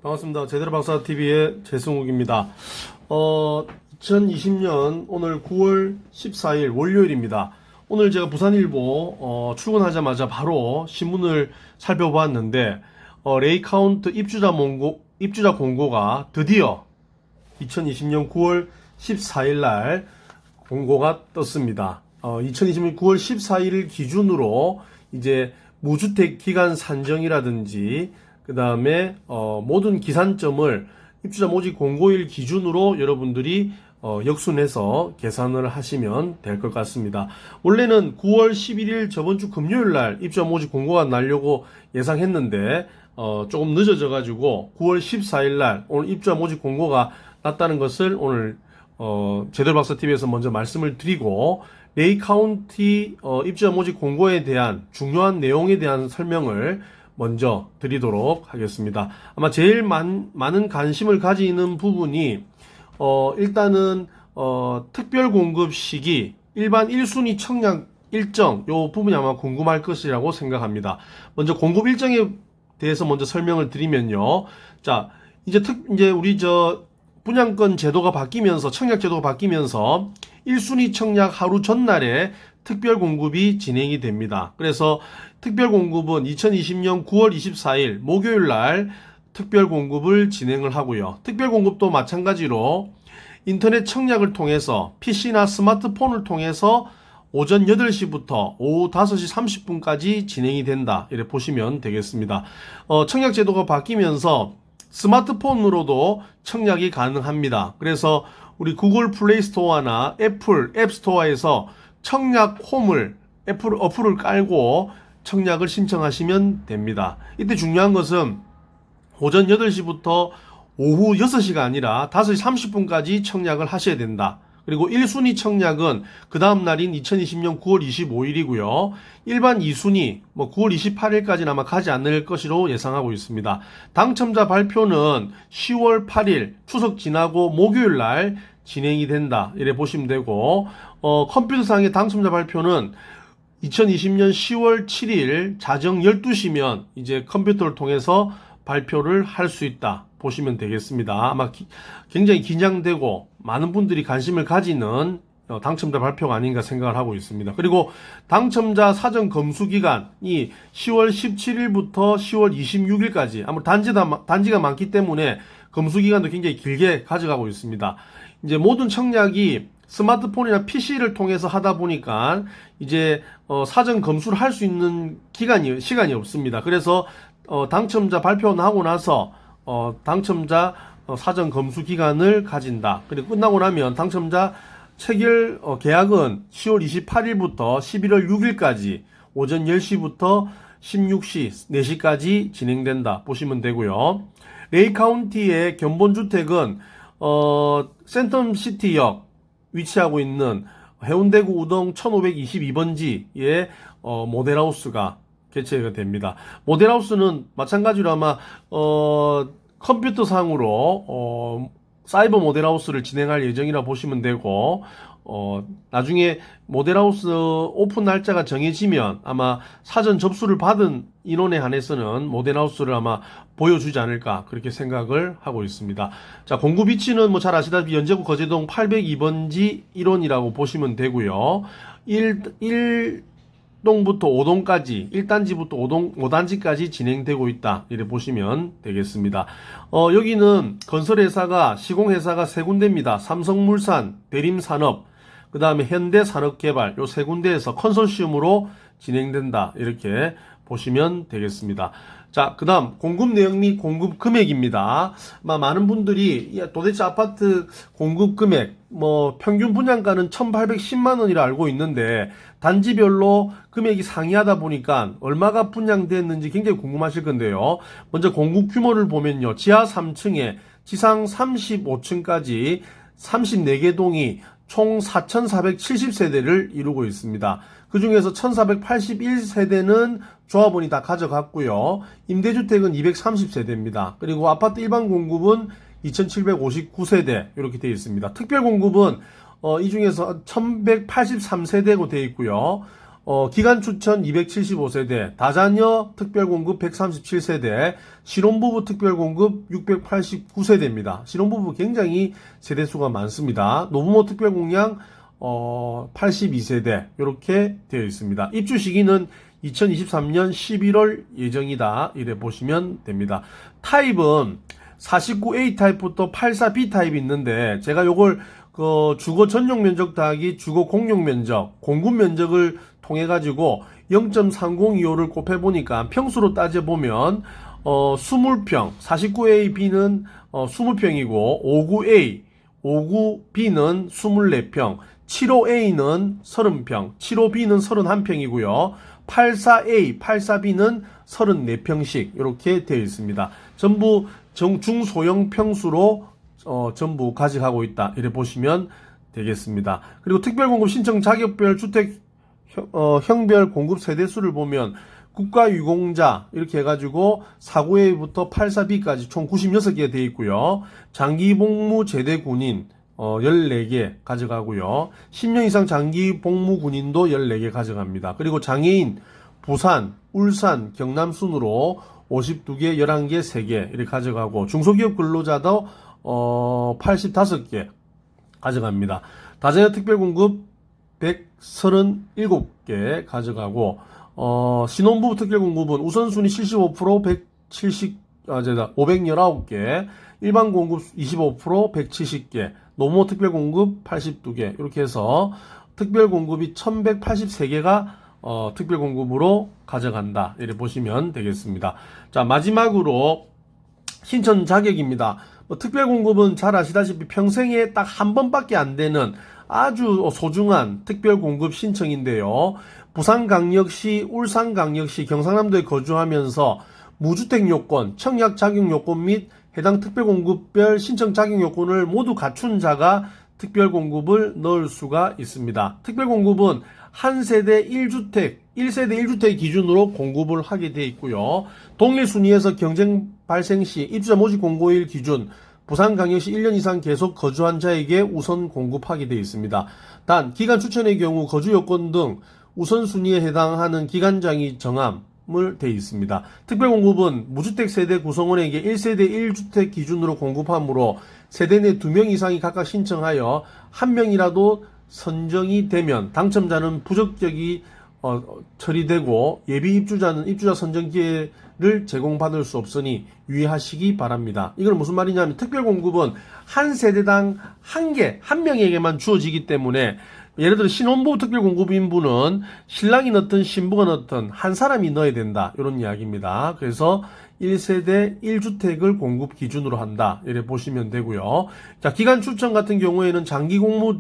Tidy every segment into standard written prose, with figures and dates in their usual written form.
반갑습니다. 제대로 박사 TV의 재승욱입니다. 2020년 오늘 9월 14일 월요일입니다. 오늘 제가 부산일보 출근하자마자 바로 신문을 살펴보았는데 레이카운트 입주자 공고가 드디어 2020년 9월 14일 날 공고가 떴습니다. 2020년 9월 14일 기준으로 이제 무주택 기간 산정이라든지 그 다음에 모든 기산점을 입주자 모집 공고일 기준으로 여러분들이 역순해서 계산을 하시면 될 것 같습니다. 원래는 9월 11일 저번주 금요일 날 입주자 모집 공고가 나려고 예상했는데 조금 늦어져 가지고 9월 14일 날 오늘 입주자 모집 공고가 났다는 것을 오늘 제대로 박사 TV에서 먼저 말씀을 드리고 레이 카운티 입주자 모집 공고에 대한 중요한 내용에 대한 설명을 먼저 드리도록 하겠습니다. 아마 제일 많은 관심을 가지는 부분이 일단은 특별 공급 시기 일반 1순위 청약 일정 요 부분이 아마 궁금할 것이라고 생각합니다. 먼저 공급 일정에 대해서 먼저 설명을 드리면요. 자, 이제 우리 분양권 제도가 바뀌면서 청약 제도가 바뀌면서 1순위 청약 하루 전날에 특별 공급이 진행이 됩니다. 그래서 특별 공급은 2020년 9월 24일 목요일 날 특별 공급을 진행을 하고요. 특별 공급도 마찬가지로 인터넷 청약을 통해서 PC나 스마트폰을 통해서 오전 8시부터 오후 5시 30분까지 진행이 된다. 이렇게 보시면 되겠습니다. 청약 제도가 바뀌면서 스마트폰으로도 청약이 가능합니다. 그래서 우리 구글 플레이 스토어나 애플 앱 스토어에서 청약 홈을 애플 어플을 깔고 청약을 신청하시면 됩니다. 이때 중요한 것은 오전 8시부터 오후 6시가 아니라 5시 30분까지 청약을 하셔야 된다. 그리고 1순위 청약은 그 다음 날인 2020년 9월 25일이고요. 일반 2순위 9월 28일까지는 아마 가지 않을 것으로 예상하고 있습니다. 당첨자 발표는 10월 8일 추석 지나고 목요일 날 진행이 된다. 이래 보시면 되고 컴퓨터상의 당첨자 발표는 2020년 10월 7일 자정 12시면 이제 컴퓨터를 통해서 발표를 할 수 있다. 보시면 되겠습니다. 아마 굉장히 긴장되고 많은 분들이 관심을 가지는 당첨자 발표가 아닌가 생각을 하고 있습니다. 그리고 당첨자 사전 검수 기간이 10월 17일부터 10월 26일까지 아무래도 단지가 많기 때문에 검수 기간도 굉장히 길게 가져가고 있습니다. 이제 모든 청약이 스마트폰이나 PC를 통해서 하다 보니까 이제 사전 검수를 할 수 있는 시간이 없습니다. 그래서 당첨자 발표는 하고 나서 당첨자 사전 검수 기간을 가진다. 그리고 끝나고 나면 당첨자 체결 계약은 10월 28일부터 11월 6일까지 오전 10시부터 16시 4시까지 진행된다. 보시면 되고요. 레이 카운티의 견본주택은 센텀시티역 위치하고 있는 해운대구 우동 1522번지의 모델하우스가 개최가 됩니다. 모델하우스는 마찬가지로 아마 컴퓨터상으로 사이버 모델하우스를 진행할 예정이라 보시면 되고 나중에 모델하우스 오픈 날짜가 정해지면 아마 사전 접수를 받은 인원에 한해서는 모델하우스를 아마 보여주지 않을까 그렇게 생각을 하고 있습니다. 자, 공급 위치는 잘 아시다시피 연제구 거제동 802번지 1원이라고 보시면 되고요. 1동부터 5동까지 1단지부터 5단지까지 진행되고 있다. 이렇게 보시면 되겠습니다. 여기는 건설회사가 시공회사가 세 군데입니다. 삼성물산, 대림산업, 그 다음에 현대산업개발 요 세 군데에서 컨소시엄으로 진행된다. 이렇게 보시면 되겠습니다. 자, 그 다음 공급 내용 및 공급 금액입니다. 많은 분들이 도대체 아파트 공급 금액 평균 분양가는 1810만 원이라 알고 있는데 단지별로 금액이 상이하다 보니까 얼마가 분양됐는지 굉장히 궁금하실 건데요. 먼저 공급 규모를 보면요. 지하 3층에 지상 35층까지 34개 동이 총 4,470세대를 이루고 있습니다. 그 중에서 1,481세대는 조합원이 다 가져갔고요. 임대주택은 230세대입니다. 그리고 아파트 일반 공급은 2,759세대 이렇게 되어 있습니다. 특별 공급은 이 중에서 1,183세대고 되어 있고요. 기간 추천 275세대, 다자녀 특별공급 137세대, 신혼부부 특별공급 689세대입니다. 신혼부부 굉장히 세대수가 많습니다. 노부모 특별공양 82세대 이렇게 되어 있습니다. 입주 시기는 2023년 11월 예정이다. 이래 보시면 됩니다. 타입은 49A 타입부터 84B 타입이 있는데 제가 요걸 주거 전용 면적 더하기 주거 공용 면적, 공급 면적을 통해 가지고 0.3025를 곱해 보니까 평수로 따져 보면 20평, 49AB는 20평이고 59A, 59B는 24평, 75A는 30평, 75B는 31평이고요. 84A, 84B는 34평씩 이렇게 되어 있습니다. 전부 중소형 평수로 전부 가져가고 있다. 이래 보시면 되겠습니다. 그리고 특별공급 신청 자격별 주택 형별 공급 세대수를 보면 국가유공자 이렇게 해가지고 49A부터 84B까지 총 96개 되어 있고요. 장기복무 제대 군인 14개 가져가고요. 10년 이상 장기복무 군인도 14개 가져갑니다. 그리고 장애인 부산, 울산, 경남 순으로 52개, 11개, 3개 이렇게 가져가고 중소기업 근로자도 85개 가져갑니다. 다자녀 특별공급 137개 가져가고 신혼부부 특별공급은 우선순위 75% 519개, 일반 공급 25% 170개, 노모 특별공급 82개 이렇게 해서 특별공급이 1183개가 특별공급으로 가져간다. 이렇게 보시면 되겠습니다. 자, 마지막으로 신청 자격입니다. 특별공급은 잘 아시다시피 평생에 딱 한 번밖에 안 되는 아주 소중한 특별공급 신청인데요. 부산광역시, 울산광역시, 경상남도에 거주하면서 무주택 요건, 청약 자격 요건 및 해당 특별공급별 신청 자격 요건을 모두 갖춘 자가 특별공급을 넣을 수가 있습니다. 특별공급은 한 세대 1주택, 1세대 1주택 기준으로 공급을 하게 되어 있고요. 동일 순위에서 경쟁 발생 시 입주자 모집 공고일 기준 부산광역시 1년 이상 계속 거주한 자에게 우선 공급하게 되어 있습니다. 단 기간 추천의 경우 거주 요건 등 우선순위에 해당하는 기간장이 정함을 되어 있습니다. 특별공급은 무주택 세대 구성원에게 1세대 1주택 기준으로 공급하므로 세대 내 2명 이상이 각각 신청하여 1명이라도 선정이 되면 당첨자는 부적격이 처리되고 예비 입주자는 입주자 선정 기회를 제공받을 수 없으니 유의하시기 바랍니다. 이건 무슨 말이냐면 특별공급은 한 세대당 한 명에게만 주어지기 때문에 예를 들어 신혼부부 특별공급인 분은 신랑이 넣든 신부가 넣든 한 사람이 넣어야 된다. 이런 이야기입니다. 그래서 1세대 1주택을 공급 기준으로 한다. 이렇게 보시면 되고요. 자, 기간 추천 같은 경우에는 장기공무,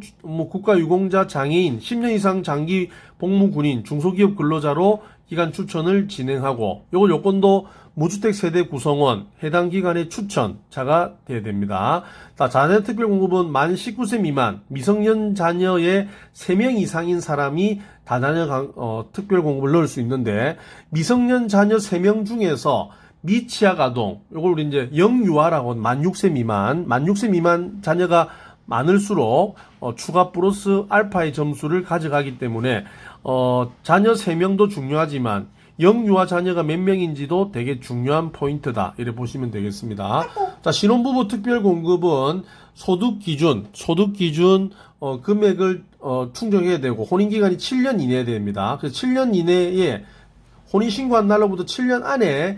국가유공자, 장애인, 10년 이상 장기 복무군인, 중소기업 근로자로 기간 추천을 진행하고 요걸 요건도 무주택 세대 구성원, 해당 기간의 추천자가 돼야 됩니다. 자, 자녀 특별공급은 만 19세 미만, 미성년 자녀의 3명 이상인 사람이 다자녀 특별공급을 넣을 수 있는데 미성년 자녀 3명 중에서 미취학 아동, 요걸 우리 이제 영유아라고 만 6세 미만 자녀가 많을수록 추가 플러스 알파의 점수를 가져가기 때문에 자녀 3명도 중요하지만 영유아 자녀가 몇 명인지도 되게 중요한 포인트다. 이렇게 보시면 되겠습니다. 자, 신혼부부 특별공급은 소득 기준 금액을 충족해야 되고 혼인기간이 7년 이내에 됩니다. 그래서 7년 이내에 혼인신고한 날로부터 7년 안에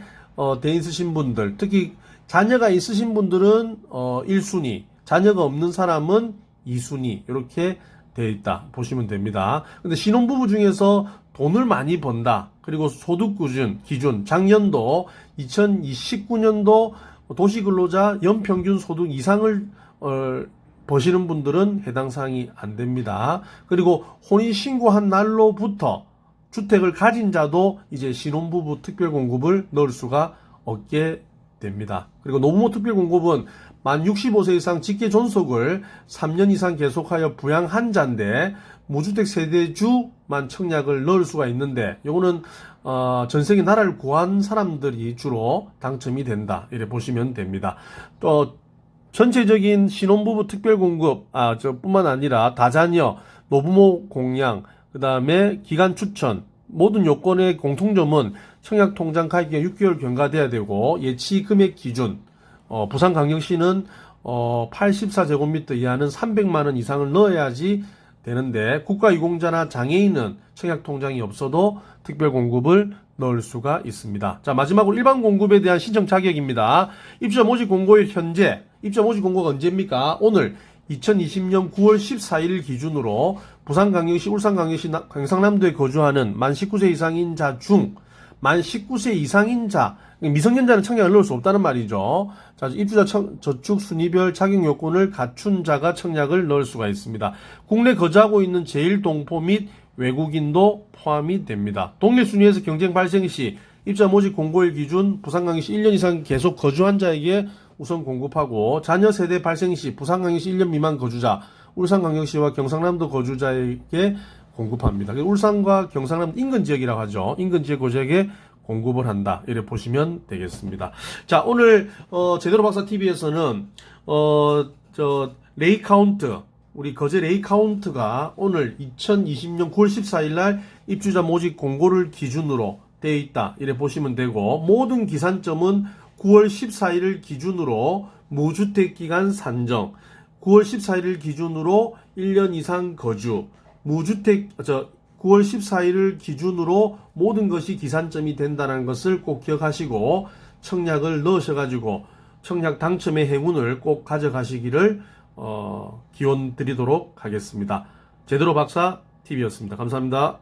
돼 있으신 분들, 특히 자녀가 있으신 분들은 1순위, 자녀가 없는 사람은 2순위 이렇게 돼 있다 보시면 됩니다. 근데 신혼부부 중에서 돈을 많이 번다, 그리고 소득 기준 작년도 2029년도 도시근로자 연평균 소득 이상을 버시는 분들은 해당 사항이 안 됩니다. 그리고 혼인신고한 날로부터 주택을 가진 자도 이제 신혼부부 특별공급을 넣을 수가 없게 됩니다. 그리고 노부모 특별공급은 만 65세 이상 직계 존속을 3년 이상 계속하여 부양한 자인데 무주택 세대주만 청약을 넣을 수가 있는데 요거는 전세계 나라를 구한 사람들이 주로 당첨이 된다. 이렇게 보시면 됩니다. 또 전체적인 신혼부부 특별공급 뿐만 아니라 다자녀, 노부모 공양, 그 다음에 기간 추천, 모든 요건의 공통점은 청약통장 가입기간 6개월 경과돼야 되고 예치 금액 기준, 부산광역시는 84제곱미터 이하는 300만 원 이상을 넣어야지 되는데 국가유공자나 장애인은 청약통장이 없어도 특별공급을 넣을 수가 있습니다. 자, 마지막으로 일반 공급에 대한 신청 자격입니다. 입주자 모집 공고일 현재, 입주자 모집 공고가 언제입니까? 오늘 2020년 9월 14일 기준으로 부산광역시, 울산광역시, 경상남도에 거주하는 만 19세 이상인 자 중, 만 19세 이상인 자, 미성년자는 청약을 넣을 수 없다는 말이죠. 자, 입주자 저축 순위별 자격 요건을 갖춘 자가 청약을 넣을 수가 있습니다. 국내 거주하고 있는 제1동포 및 외국인도 포함이 됩니다. 동일 순위에서 경쟁 발생 시 입주자 모집 공고일 기준 부산광역시 1년 이상 계속 거주한 자에게 우선 공급하고 자녀 세대 발생 시 부산광역시 1년 미만 거주자, 울산광역시와 경상남도 거주자에게 공급합니다. 울산과 경상남도 인근 지역이라고 하죠. 인근 지역 거주자에게 공급을 한다. 이렇게 보시면 되겠습니다. 자, 오늘 제대로 박사 TV에서는 레이 카운트, 우리 거제 레이 카운트가 오늘 2020년 9월 14일 날 입주자 모집 공고를 기준으로 되어 있다. 이렇게 보시면 되고 모든 기산점은 9월 14일을 기준으로 무주택 기간 산정, 9월 14일을 기준으로 1년 이상 거주, 9월 14일을 기준으로 모든 것이 기산점이 된다는 것을 꼭 기억하시고 청약을 넣으셔가지고 청약 당첨의 행운을 꼭 가져가시기를 기원 드리도록 하겠습니다. 제대로 박사 TV였습니다. 감사합니다.